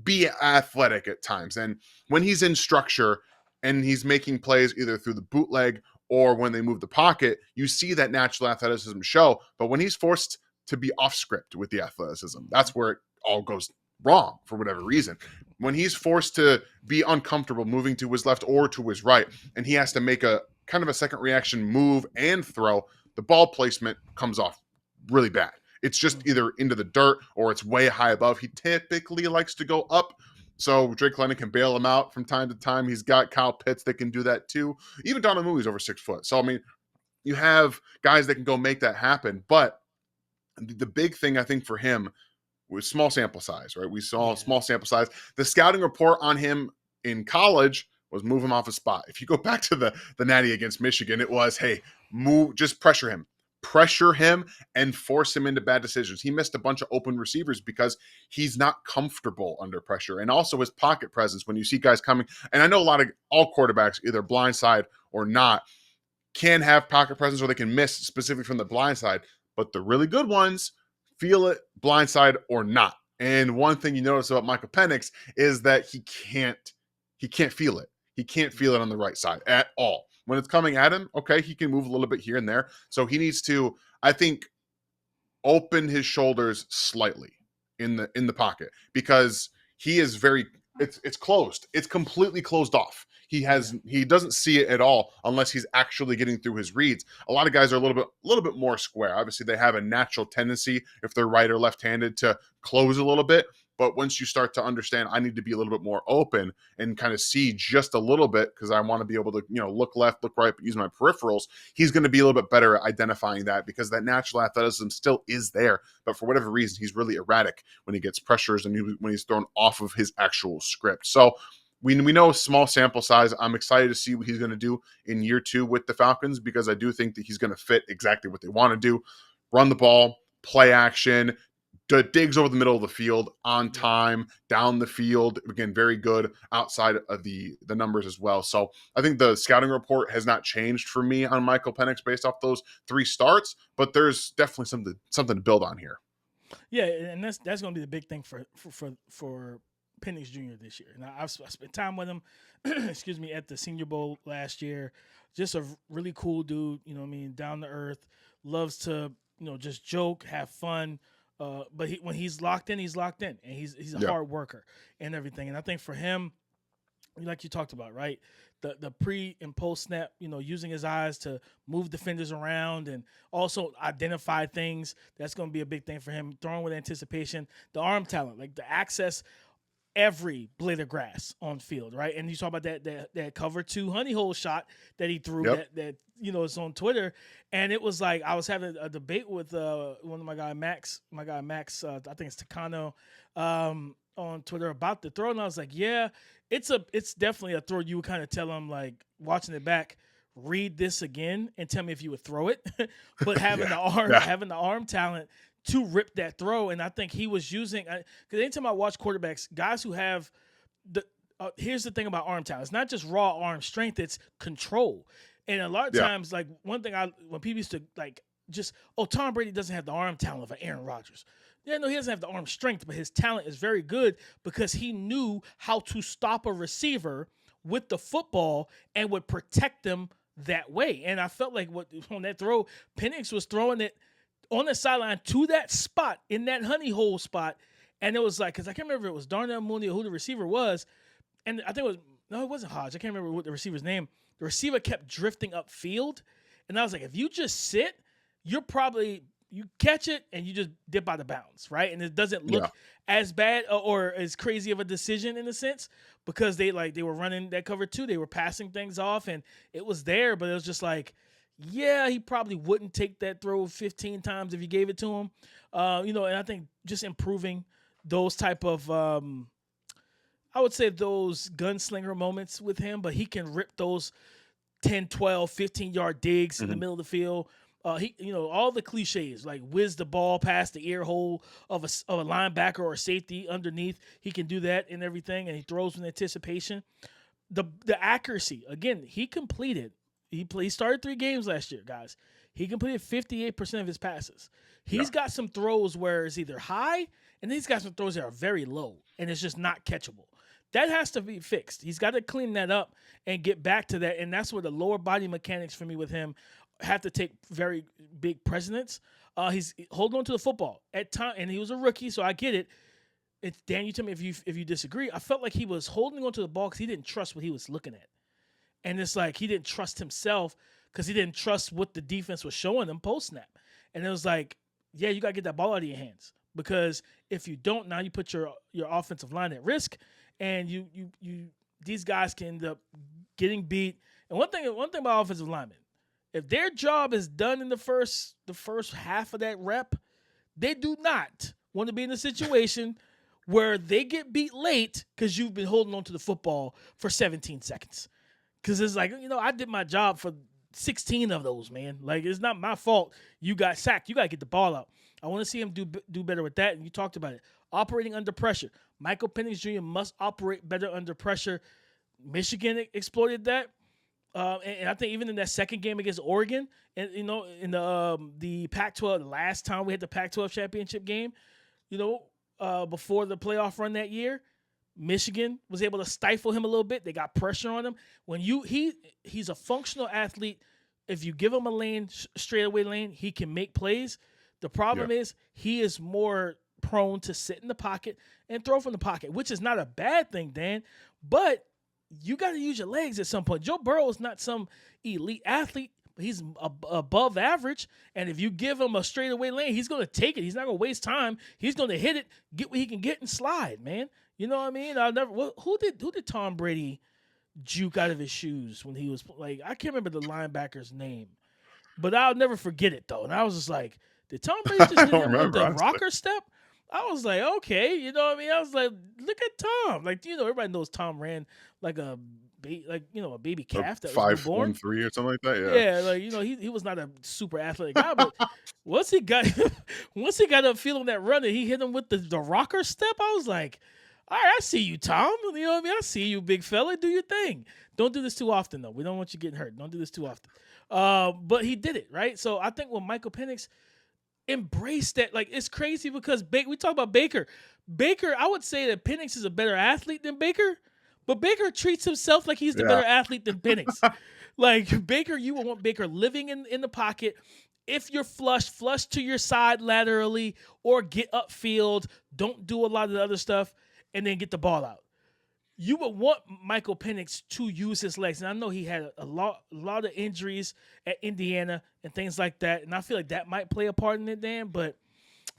be athletic at times. And when he's in structure and he's making plays either through the bootleg or when they move the pocket, you see that natural athleticism show. But when he's forced to be off script with the athleticism, that's where it all goes wrong for whatever reason. When he's forced to be uncomfortable moving to his left or to his right, and he has to make a kind of a second reaction move and throw, the ball placement comes off really bad. It's just either into the dirt or it's way high above. He typically likes to go up, so Drake London can bail him out from time to time. He's got Kyle Pitts that can do that too. Even Donald Mooney's over 6 foot. So, I mean, you have guys that can go make that happen. But the big thing, I think, for him was small sample size, right? We saw small sample size. The scouting report on him in college was move him off his spot. If you go back to the Natty against Michigan, it was, hey, just pressure him and force him into bad decisions. He missed a bunch of open receivers because he's not comfortable under pressure. And also his pocket presence when you see guys coming. And I know all quarterbacks, either blindside or not, can have pocket presence or they can miss specifically from the blind side. But the really good ones feel it blindside or not. And one thing you notice about Michael Penix is that he can't feel it. He can't feel it on the right side at all. When it's coming at him, okay, he can move a little bit here and there. So he needs to, I think, open his shoulders slightly in the pocket because he is it's closed. It's completely closed off. He doesn't see it at all unless he's actually getting through his reads. A lot of guys are a little bit more square. Obviously, they have a natural tendency, if they're right or left-handed, to close a little bit. But once you start to understand, I need to be a little bit more open and kind of see just a little bit because I want to be able to, look left, look right, but use my peripherals. He's going to be a little bit better at identifying that because that natural athleticism still is there. But for whatever reason, he's really erratic when he gets pressures and when he's thrown off of his actual script. So we know small sample size. I'm excited to see what he's going to do in year 2 with the Falcons because I do think that he's going to fit exactly what they want to do. Run the ball, play action, digs over the middle of the field on time, down the field. Again, very good outside of the numbers as well. So I think the scouting report has not changed for me on Michael Penix based off those 3 starts, but there's definitely something to build on here. Yeah, and that's going to be the big thing for Penix Jr. this year. Now, I've spent time with him, at the Senior Bowl last year. Just a really cool dude, down to earth, loves to, just joke, have fun. But when he's locked in, and he's a hard worker and everything. And I think for him, like you talked about, right, the pre and post snap, using his eyes to move defenders around and also identify things, that's going to be a big thing for him. Throwing with anticipation, the arm talent, like the access every blade of grass on field, right? And you talk about that cover 2 honey hole shot that he threw that it's on Twitter. And it was like I was having a debate with one of my guy Max, I think it's Takano, on Twitter about the throw. And I was like, yeah, it's definitely a throw. You would kind of tell him, like, watching it back, read this again and tell me if you would throw it. But having the arm talent to rip that throw. And I think he was using, because anytime I watch quarterbacks, guys who have here's the thing about arm talent. It's not just raw arm strength, it's control. And a lot of times, like, one thing when people used to, like, Tom Brady doesn't have the arm talent of an Aaron Rodgers. Yeah, no, he doesn't have the arm strength, but his talent is very good because he knew how to stop a receiver with the football and would protect them that way. And I felt like on that throw, Penix was throwing it on the sideline to that spot, in that honey hole spot. And it was like, because I can't remember if it was Darnell Mooney or who the receiver was. And I think it wasn't Hodge. I can't remember what the receiver's name. The receiver kept drifting upfield. And I was like, if you just sit, you catch it and you just dip out of bounds, right? And it doesn't look as bad or as crazy of a decision in a sense because they were running that cover 2. They were passing things off and it was there, but it was just like, yeah, he probably wouldn't take that throw 15 times if you gave it to him. And I think just improving those type of, I would say those gunslinger moments with him, but he can rip those 10, 12, 15-yard digs in the middle of the field. He, all the cliches, like whiz the ball past the ear hole of a linebacker or a safety underneath. He can do that and everything, and he throws with anticipation. The accuracy, again, he completed. He started 3 games last year, guys. He completed 58% of his passes. He's got some throws where it's either high, and then he's got some throws that are very low, and it's just not catchable. That has to be fixed. He's got to clean that up and get back to that, and that's where the lower body mechanics for me with him have to take very big precedence. He's holding on to the football at time, and he was a rookie, so I get it. Dan, you tell me if you disagree. I felt like he was holding on to the ball because he didn't trust what he was looking at. And it's like he didn't trust himself because he didn't trust what the defense was showing him post-snap. And it was like, yeah, you got to get that ball out of your hands because if you don't, now you put your offensive line at risk, and you these guys can end up getting beat. And one thing about offensive linemen, if their job is done in the first half of that rep, they do not want to be in a situation where they get beat late because you've been holding on to the football for 17 seconds. Because it's like, I did my job for 16 of those, man. Like, it's not my fault you got sacked. You got to get the ball out. I want to see him do better with that, and you talked about it. Operating under pressure. Michael Penix Jr. must operate better under pressure. Michigan exploited that. And I think even in that second game against Oregon, and in the Pac-12, the last time we had the Pac-12 championship game, before the playoff run that year, Michigan was able to stifle him a little bit. They got pressure on him. When he's a functional athlete. If you give him a lane, straightaway lane, he can make plays. The problem is he is more prone to sit in the pocket and throw from the pocket, which is not a bad thing, Dan, but you got to use your legs at some point. Joe Burrow is not some elite athlete. He's above average, and if you give him a straightaway lane, he's going to take it. He's not going to waste time. He's going to hit it, get what he can get, and slide, man. You know what I mean? Who did Tom Brady juke out of his shoes when he was like? I can't remember the linebacker's name, but I'll never forget it though. And I was just like, did Tom Brady just hit him with the rocker step? I was like, okay, you know what I mean? I was like, look at Tom. Like, everybody knows Tom ran like a baby calf that was born 5'3" or something like that. Yeah, like he was not a super athletic guy, but once he got up feeling that run and he hit him with the rocker step, I was like, all right, I see you, Tom. You know what I mean? I see you, big fella. Do your thing. Don't do this too often, though. We don't want you getting hurt. Don't do this too often. But he did it, right? So I think when Michael Penix embraced that, like, it's crazy because we talk about Baker. Baker, I would say that Penix is a better athlete than Baker, but Baker treats himself like he's the better athlete than Penix. Like, Baker, you will want Baker living in the pocket. If you're flush to your side laterally or get upfield. Don't do a lot of the other stuff. And then get the ball out. You would want Michael Penix to use his legs. And I know he had a lot of injuries at Indiana and things like that. And I feel like that might play a part in it, Dan. But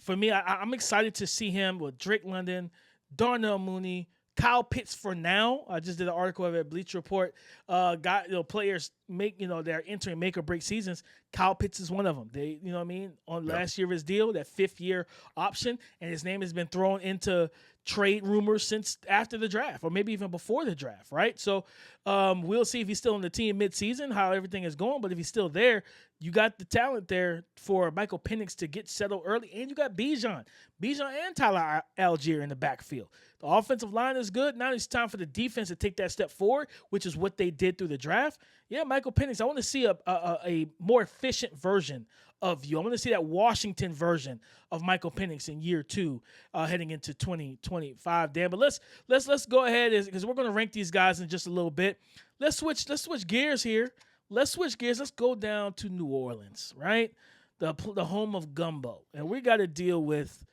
for me, I'm excited to see him with Drake London, Darnell Mooney, Kyle Pitts for now. I just did an article of it at Bleacher Report. Players they're entering make or break seasons. Kyle Pitts is one of them. They, you know what I mean, on last year of his deal, that 5th-year option, and his name has been thrown into trade rumors since after the draft, or maybe even before the draft, right? So we'll see if he's still on the team mid-season, how everything is going. But if he's still there, you got the talent there for Michael Penix to get settled early, and you got Bijan and Tyler Algier in the backfield. The offensive line is good. Now it's time for the defense to take that step forward, which is what they did through the draft. Yeah, Michael Penix, I want to see a more efficient version of you. I want to see that Washington version of Michael Penix in year 2 heading into 2025, Dan. But let's go ahead because we're going to rank these guys in just a little bit. Let's switch gears here. Let's go down to New Orleans, right? The home of gumbo. And we got to deal with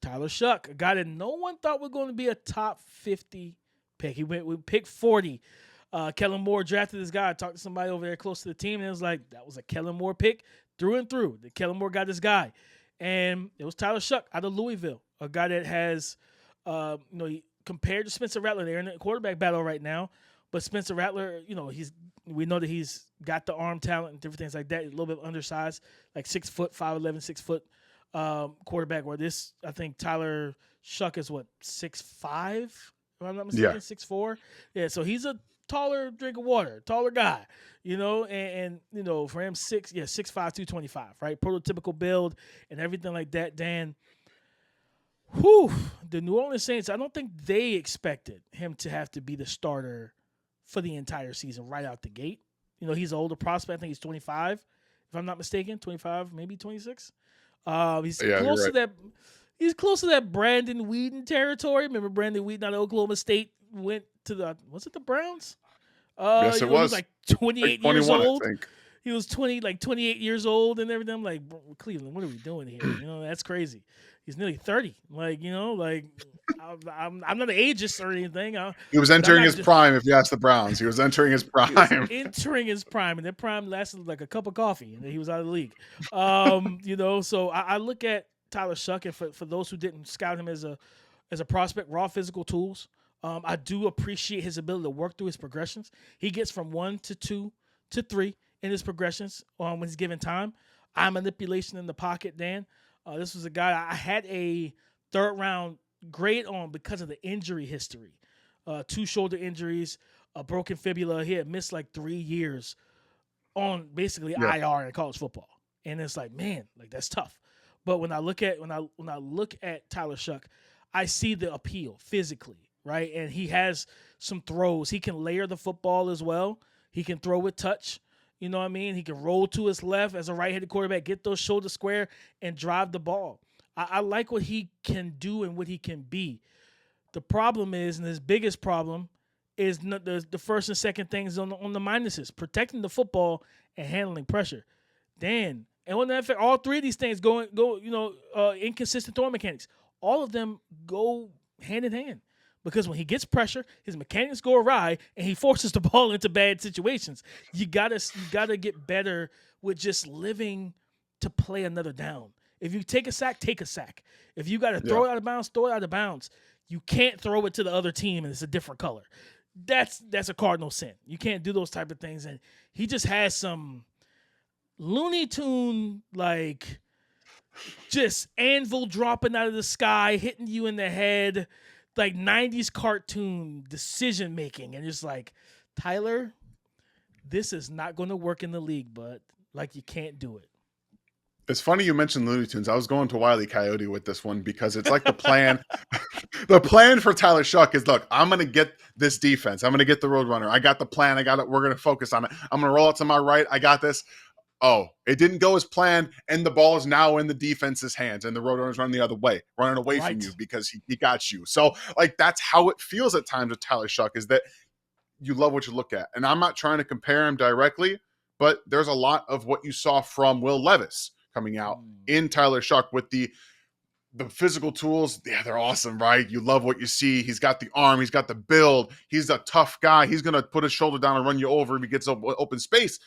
Tyler Shough, a guy that no one thought was going to be a top 50 pick. He went with pick 40. Kellen Moore drafted this guy. I talked to somebody over there close to the team, and it was like, that was a Kellen Moore pick through and through. The Kellen Moore got this guy. And it was Tyler Shough out of Louisville, a guy that has, he compared to Spencer Rattler. They're in a quarterback battle right now. But Spencer Rattler, we know that he's got the arm talent and different things like that. He's a little bit undersized, like 6 foot, 5'11", 6 foot quarterback. Where this, I think Tyler Shough is 6'5", if I'm not mistaken, 6'4". Yeah, so he's a taller drink of water, taller guy, and for him 6'5", 225, right? Prototypical build and everything like that, Dan. The New Orleans Saints, I don't think they expected him to have to be the starter for the entire season right out the gate. He's an older prospect. I think he's 25, if I'm not mistaken, 25, maybe 26. He's close to that. He's close to that Brandon Whedon territory. Remember Brandon Whedon out of Oklahoma State went to the Browns? Yes, it was. He was like 28 years old. I think. He was 28 years old and everything. I'm like, Cleveland, what are we doing here? That's crazy. He's nearly 30. I'm not an ageist or anything. He was entering his prime, if you ask the Browns. He was entering his prime. And that prime lasted like a cup of coffee, and then he was out of the league. So I look at Tyler Shough, and for those who didn't scout him as a prospect, raw physical tools. I do appreciate his ability to work through his progressions. He gets from 1 to 2 to 3 in his progressions when he's given time. Eye manipulation in the pocket, Dan. This was a guy I had a 3rd round great on because of the injury history. 2 shoulder injuries, a broken fibula. He had missed like 3 years on basically IR in college football, and it's like, man, like that's tough. But when I look at Tyler Shough, I see the appeal physically, right? And he has some throws. He can layer the football as well. He can throw with touch. You know what I mean? He can roll to his left as a right-handed quarterback, get those shoulders square, and drive the ball. I like what he can do and what he can be. The problem is, and his biggest problem, is the first and second things on the minuses: protecting the football and handling pressure. Dan, and when that all 3 of these things go inconsistent throwing mechanics, all of them go hand in hand. Because when he gets pressure, his mechanics go awry, and he forces the ball into bad situations. You gotta get better with just living to play another down. If you take a sack, take a sack. If you got to throw it out of bounds, throw it out of bounds. You can't throw it to the other team and it's a different color. That's a cardinal sin. You can't do those type of things. And he just has some Looney Tune, like, just anvil dropping out of the sky, hitting you in the head, like 90s cartoon decision making. And just like, Tyler, this is not going to work in the league, but like, you can't do it. It's funny you mentioned Looney Tunes. I was going to Wile E. Coyote with this one because it's like the plan. The plan for Tyler Shough is, look, I'm going to get this defense. I'm going to get the Roadrunner. I got the plan. I got it. We're going to focus on it. I'm going to roll it to my right. I got this. Oh, it didn't go as planned, and the ball is now in the defense's hands, and the Roadrunner's running the other way, running away from you because he got you. So, like, that's how it feels at times with Tyler Shough, is that you love what you look at. And I'm not trying to compare him directly, but there's a lot of what you saw from Will Levis coming out in Tyler Shough with the physical tools. Yeah, they're awesome, right? You love what you see. He's got the arm. He's got the build. He's a tough guy. He's going to put his shoulder down and run you over if he gets open space.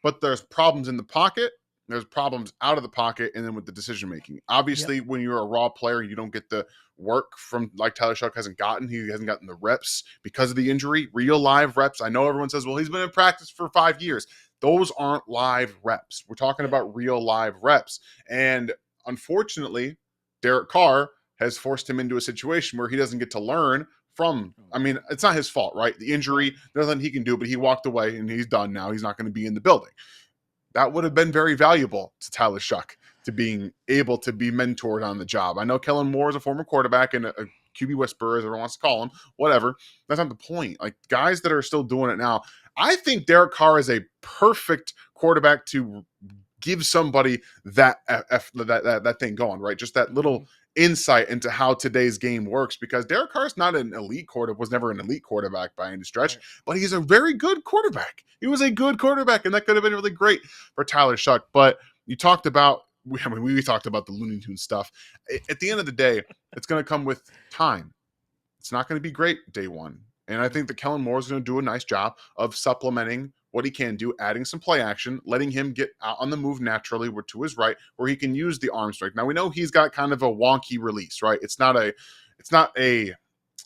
But there's problems in the pocket. There's problems out of the pocket, and then with the decision-making. Obviously, when you're a raw player, you don't get the work from, like Tyler Shough hasn't gotten. He hasn't gotten the reps because of the injury, real live reps. I know everyone says, well, he's been in practice for 5 years. Those aren't live reps. We're talking about real live reps. And unfortunately, Derek Carr has forced him into a situation where he doesn't get to learn from. I mean, it's not his fault, right? The injury, there's nothing he can do, but he walked away and he's done now. He's not going to be in the building. That would have been very valuable to Tyler Shough, to being able to be mentored on the job. I know Kellen Moore is a former quarterback and a QB whisperer, as everyone wants to call him, whatever. That's not the point. Like, guys that are still doing it now, I think Derek Carr is a perfect quarterback to give somebody that thing going, right? Just that little insight into how today's game works, because Derek Carr is not an elite quarterback, was never an elite quarterback by any stretch, but he's a very good quarterback. He was a good quarterback, and that could have been really great for Tyler Shough. But you talked about, we talked about the Looney Tunes stuff. At the end of the day, it's going to come with time. It's not going to be great day one. And I think that Kellen Moore is going to do a nice job of supplementing what he can do, adding some play action, letting him get out on the move naturally to his right, where he can use the arm strike. Now, we know he's got kind of a wonky release, right? It's not a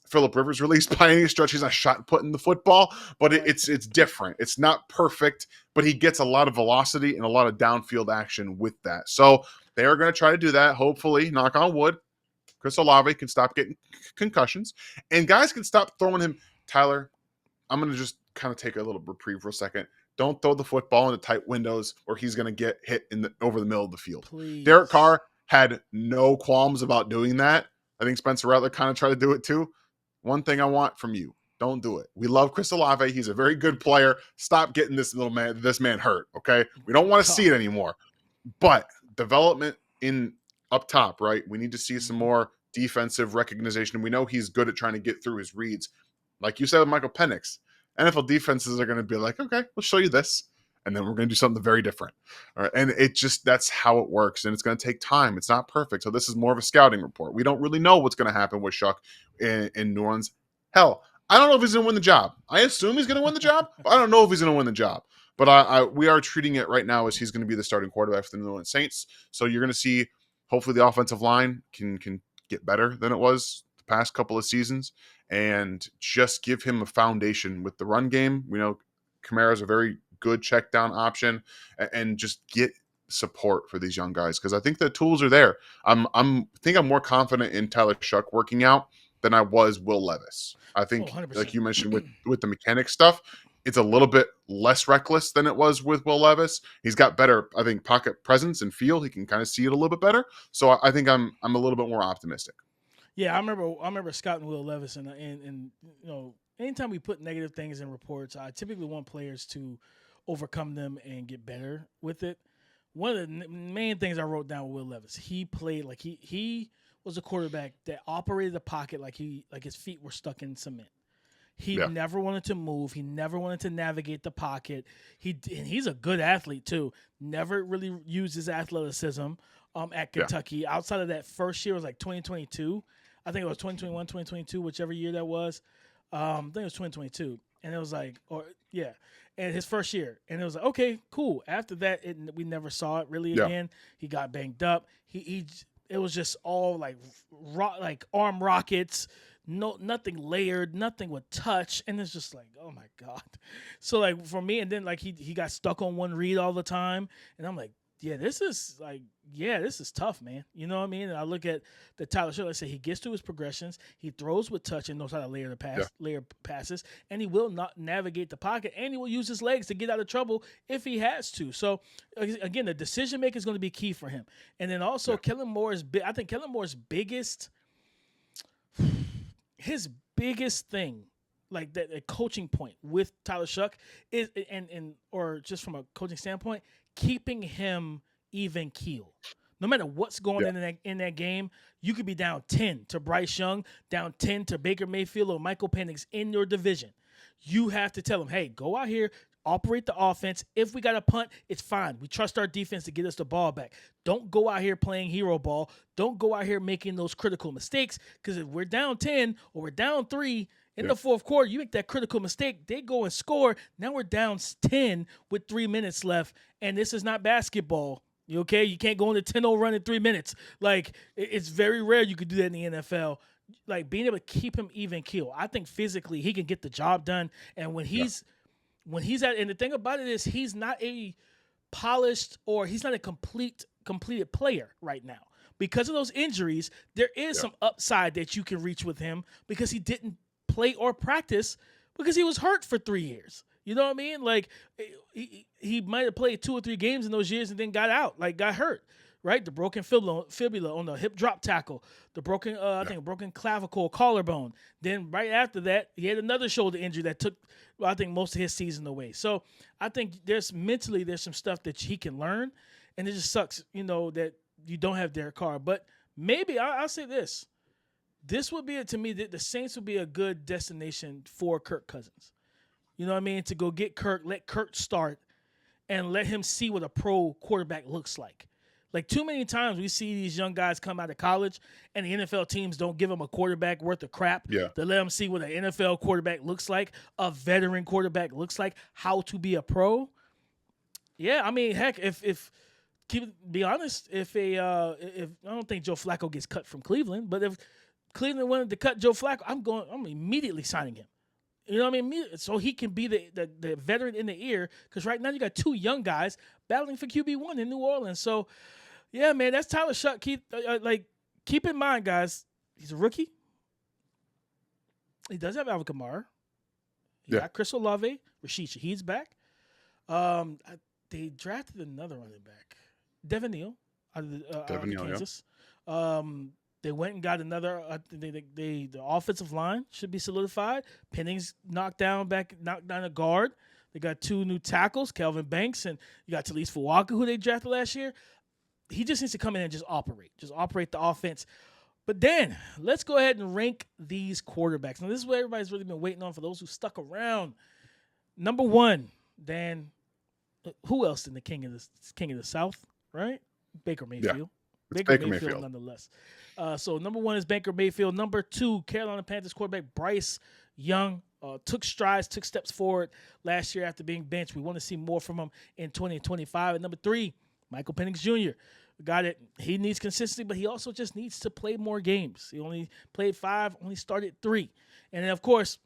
Phillip Rivers release by any stretch. He's not shot putting the football, but it's different. It's not perfect, but he gets a lot of velocity and a lot of downfield action with that. So they are going to try to do that. Hopefully, knock on wood, Chris Olave can stop getting concussions, and guys can stop throwing him. Tyler, I'm going to just kind of take a little reprieve for a second. Don't throw the football into tight windows where he's going to get hit over the middle of the field. Please. Derek Carr had no qualms about doing that. I think Spencer Rattler kind of tried to do it too. One thing I want from you, don't do it. We love Chris Olave. He's a very good player. Stop getting this man hurt, okay? We don't want to see it anymore. But development in up top, right? We need to see some more defensive recognition. We know he's good at trying to get through his reads. Like you said with Michael Penix, NFL defenses are going to be like, okay, we'll show you this, and then we're going to do something very different. All right, and that's how it works, and it's going to take time. It's not perfect, so this is more of a scouting report. We don't really know what's going to happen with Shough in New Orleans. Hell, I don't know if he's going to win the job. I assume he's going to win the job, but I don't know if he's going to win the job. But we are treating it right now as he's going to be the starting quarterback for the New Orleans Saints. So you're going to see, hopefully, the offensive line can get better than it was the past couple of seasons, and just give him a foundation with the run game. We know Kamara's a very good check down option, and just get support for these young guys, because I think the tools are there. I'm more confident in Tyler Shough working out than I was Will Levis. I think, like you mentioned with the mechanic stuff, it's a little bit less reckless than it was with Will Levis. He's got better, I think, pocket presence and feel. He can kind of see it a little bit better. So I think I'm a little bit more optimistic. Yeah, I remember scouting Will Levis, and you know, anytime we put negative things in reports, I typically want players to overcome them and get better with it. One of the main things I wrote down with Will Levis, he played like he was a quarterback that operated the pocket like his feet were stuck in cement. He never wanted to move. He never wanted to navigate the pocket. He's a good athlete too. Never really used his athleticism at Kentucky. Outside of that first year, it was like 2022. I think it was 2021, 2022, whichever year that was. I think it was 2022. And it was like, and his first year. And it was like, okay, cool. After that, we never saw it really again. He got banged up. It was just all like arm rockets, nothing layered, nothing would touch. And it's just like, oh my God. So like for me, and then like he got stuck on one read all the time. And I'm like, this is tough, man. You know what I mean? And I look at the Tyler Shough. I say he gets to his progressions. He throws with touch and knows how to layer passes, and he will not navigate the pocket, and he will use his legs to get out of trouble if he has to. So again, the decision making is going to be key for him. And then also Kellen Moore's biggest thing, like that a coaching point with Tyler Shough is, or just from a coaching standpoint, keeping him even keel. No matter what's going on in that game, you could be down 10 to Bryce Young, down 10 to Baker Mayfield or Michael Penix in your division. You have to tell him, hey, go out here, operate the offense. If we got a punt, it's fine. We trust our defense to get us the ball back. Don't go out here playing hero ball. Don't go out here making those critical mistakes, because if we're down 10 or we're down 3 in the fourth quarter, you make that critical mistake, they go and score. Now we're down 10 with 3 minutes left, and this is not basketball. You okay? You can't go on a 10-0 run in 3 minutes. Like, it's very rare you could do that in the NFL. Like, being able to keep him even keel. I think physically he can get the job done. And when he's and the thing about it is he's not a polished, or he's not a completed player right now. Because of those injuries, there is some upside that you can reach with him, because he didn't play or practice because he was hurt for 3 years. You know what I mean? Like, he might have played 2 or 3 games in those years and then got hurt, right? The broken fibula on the hip drop tackle, the broken, broken clavicle, collarbone. Then right after that, he had another shoulder injury that took, I think, most of his season away. So I think there's some stuff that he can learn, and it just sucks, that you don't have Derek Carr. But maybe I'll say this. This would be, to me, the Saints would be a good destination for Kirk Cousins. You know what I mean? To go get Kirk, let Kirk start, and let him see what a pro quarterback looks like. Like, too many times we see these young guys come out of college, and the NFL teams don't give them a quarterback worth of crap to let them see what an NFL quarterback looks like, a veteran quarterback looks like, how to be a pro. Yeah, I mean, heck, be honest, if I don't think Joe Flacco gets cut from Cleveland, but if Cleveland wanted to cut Joe Flacco, I'm immediately signing him. You know what I mean? So he can be the veteran in the ear, because right now you got 2 young guys battling for QB1 in New Orleans. So, yeah, man, that's Tyler Shough. Keep in mind, guys, he's a rookie. He does have Alvin Kamara. He got Chris Olave, Rashid Shaheed's back. They drafted another running back, Devin Neal, out of Kansas. They went and got another. The offensive line should be solidified. Penix knocked down a guard. They got 2 new tackles, Kelvin Banks, and you got Talise Fuaka, who they drafted last year. He just needs to come in and just operate the offense. But Dan, let's go ahead and rank these quarterbacks. Now, this is what everybody's really been waiting on for those who stuck around. Number 1, Dan. Who else in the King of the South, right? Baker Mayfield. Yeah, Baker Mayfield, nonetheless. So number 1 is Baker Mayfield. Number 2, Carolina Panthers quarterback Bryce Young. Took steps forward last year after being benched. We want to see more from him in 2025. And number 3, Michael Penix Jr. Got it. He needs consistency, but he also just needs to play more games. He only played 5, only started 3. And then, of course,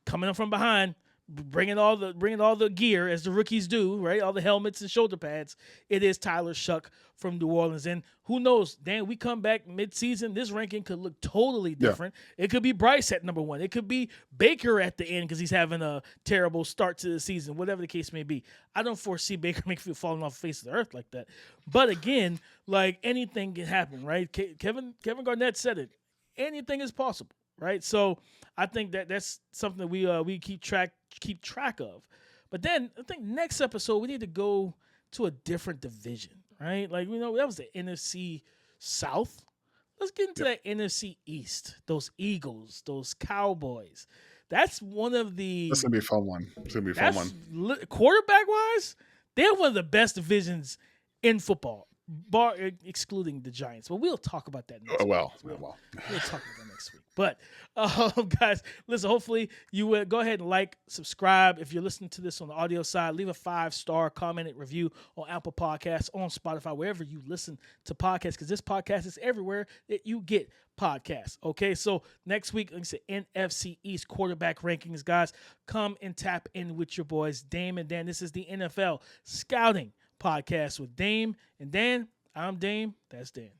coming up from behind, bringing all the gear as the rookies do, right? All the helmets and shoulder pads. It is Tyler Shough from New Orleans. And who knows, Dan, we come back midseason, this ranking could look totally different. Yeah. It could be Bryce at number 1. It could be Baker at the end because he's having a terrible start to the season, whatever the case may be. I don't foresee Baker Mayfield falling off the face of the earth like that. But again, like anything can happen, right? Kevin Garnett said it. Anything is possible, right? So I think that's something that we keep track of. But then I think next episode we need to go to a different division, right? Like, that was the NFC South. Let's get into that NFC East. Those Eagles, those Cowboys. That's one of the. That's gonna be a fun one. It's gonna be a fun one. Quarterback wise, they're one of the best divisions in football, excluding the Giants. But we'll talk about that next week. We'll talk about that next week. But, guys, listen, hopefully you go ahead and subscribe. If you're listening to this on the audio side, leave a 5-star commented review on Apple Podcasts, on Spotify, wherever you listen to podcasts, because this podcast is everywhere that you get podcasts. Okay, so next week, like I said, NFC East quarterback rankings, guys. Come and tap in with your boys, Dame and Dan. This is the NFL Scouting Podcast with Dame and Dan. I'm Dame. That's Dan.